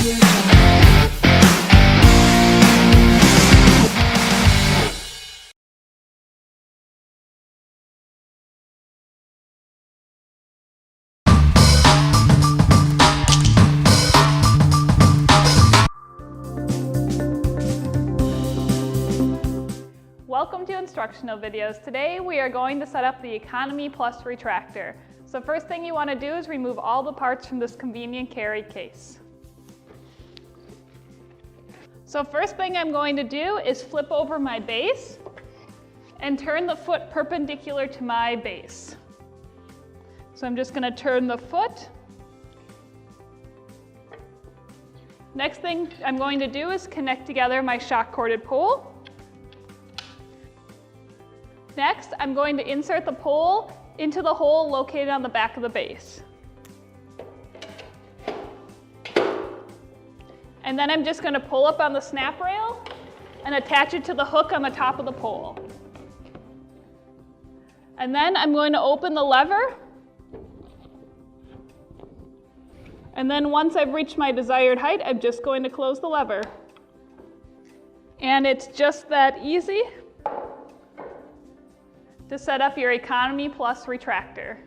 Welcome to instructional videos. Today we are going to set up the Economy Plus Retractor. So first thing you want to do is remove all the parts from this convenient carry case. So first thing I'm going to do is flip over my base and turn the foot perpendicular to my base. So I'm just going to turn the foot. Next thing I'm going to do is connect together my shock corded pole. Next, I'm going to insert the pole into the hole located on the back of the base. And then I'm just going to pull up on the snap rail and attach it to the hook on the top of the pole. And then I'm going to open the lever. And then once I've reached my desired height, I'm just going to close the lever. And it's just that easy to set up your Economy Plus Retractor.